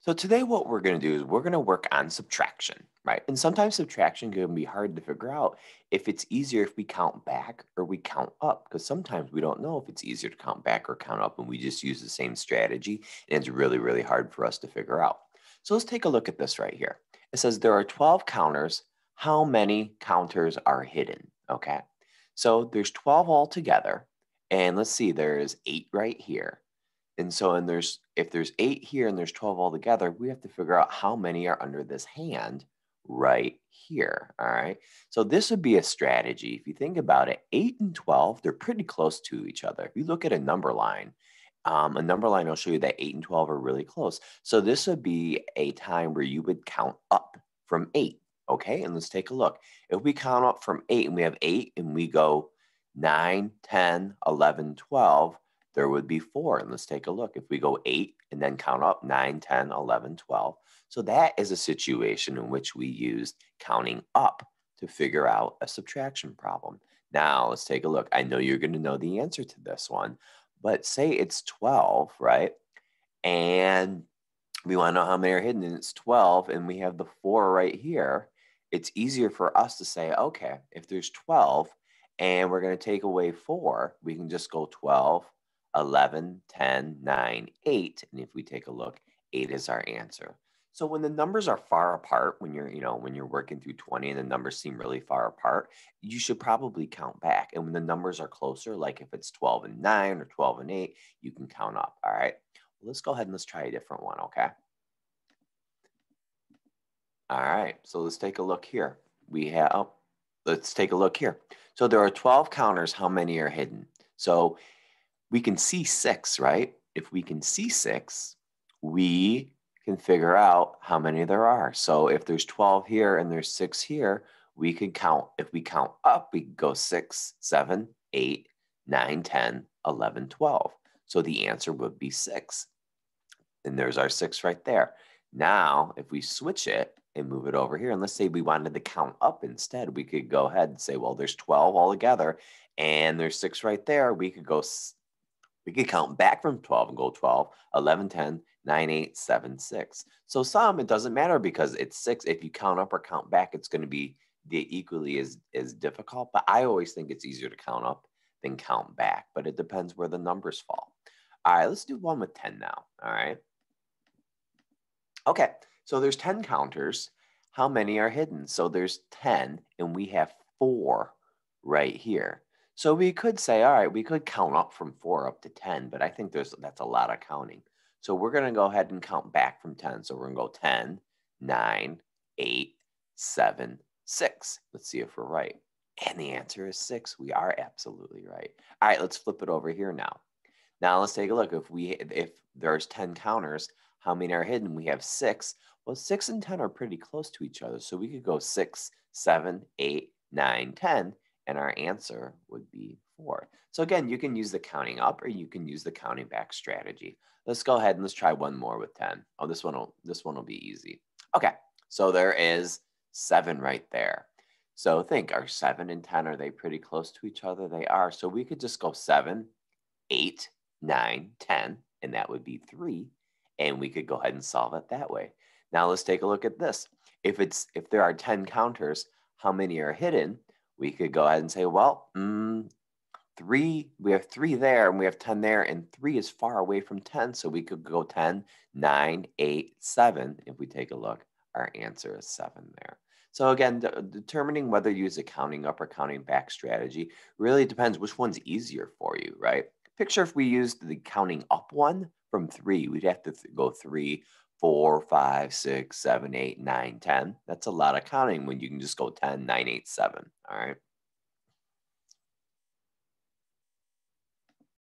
So today what we're going to do is we're going to work on subtraction, right? And sometimes subtraction can be hard to figure out if it's easier if we count back or we count up, because sometimes we don't know if it's easier to count back or count up, and we just use the same strategy, and it's really, really hard for us to figure out. So let's take a look at this right here. It says there are 12 counters. How many counters are hidden? Okay. So there's 12 altogether, and let's see, there's 8 right here. And so, if there's 8 here and there's 12 altogether, we have to figure out how many are under this hand right here. All right. So this would be a strategy. If you think about it, 8 and 12, they're pretty close to each other. If you look at a number line will show you that 8 and 12 are really close. So this would be a time where you would count up from 8. Okay. And let's take a look. If we count up from 8 and we have 8 and we go 9, 10, 11, 12, there would be 4. And let's take a look. If we go 8 and then count up 9, 10, 11, 12. So that is a situation in which we used counting up to figure out a subtraction problem. Now let's take a look. I know you're going to know the answer to this one, but say it's 12, right? And we want to know how many are hidden, and it's 12, and we have the 4 right here. It's easier for us to say, okay, if there's 12 and we're going to take away 4, we can just go 12, 11, 10, 9, 8. And if we take a look, 8 is our answer. So when the numbers are far apart, when you're working through 20 and the numbers seem really far apart, you should probably count back. And when the numbers are closer, like if it's 12 and 9 or 12 and 8, you can count up. All right. Well, let's go ahead and let's try a different one. Okay. All right. So let's take a look here. Let's take a look here. So there are 12 counters. How many are hidden? So we can see 6, right? If we can see 6, we can figure out how many there are. So if there's 12 here and there's 6 here, we could count. If we count up, we could go 6, 7, 8, 9, 10, 11, 12. So the answer would be 6. And there's our 6 right there. Now, if we switch it and move it over here, and let's say we wanted to count up instead, we could go ahead and say, well, there's 12 altogether, and there's 6 right there. We could count back from 12 and go 12, 11, 10, 9, 8, 7, 6. So it doesn't matter because it's 6. If you count up or count back, it's going to be equally as difficult. But I always think it's easier to count up than count back. But it depends where the numbers fall. All right, let's do one with 10 now. All right. Okay, so there's 10 counters. How many are hidden? So there's 10, and we have 4 right here. So we could say, all right, we could count up from 4 up to 10, but I think that's a lot of counting. So we're going to go ahead and count back from 10. So we're going to go 10, 9, 8, 7, 6. Let's see if we're right. And the answer is 6. We are absolutely right. All right, let's flip it over here now. Now let's take a look. If there's 10 counters, how many are hidden? We have 6. Well, 6 and 10 are pretty close to each other. So we could go 6, 7, 8, 9, 10, and our answer would be 4. So again, you can use the counting up or you can use the counting back strategy. Let's go ahead and let's try one more with 10. Oh, this one will be easy. Okay, so there is 7 right there. So think, are 7 and 10, are they pretty close to each other? They are. So we could just go 7, 8, 9, 10, and that would be 3. And we could go ahead and solve it that way. Now let's take a look at this. If there are 10 counters, how many are hidden? We could go ahead and say, well, 3, we have 3 there and we have 10 there, and 3 is far away from 10. So we could go 10, 9, 8, 7. If we take a look, our answer is 7 there. So again, determining whether you use a counting up or counting back strategy really depends which one's easier for you, right? Picture if we used the counting up one from 3, we'd have to go 3, 4, 5, 6, 7, 8, 9, 10. That's a lot of counting when you can just go 10, 9, 8, 7. All right.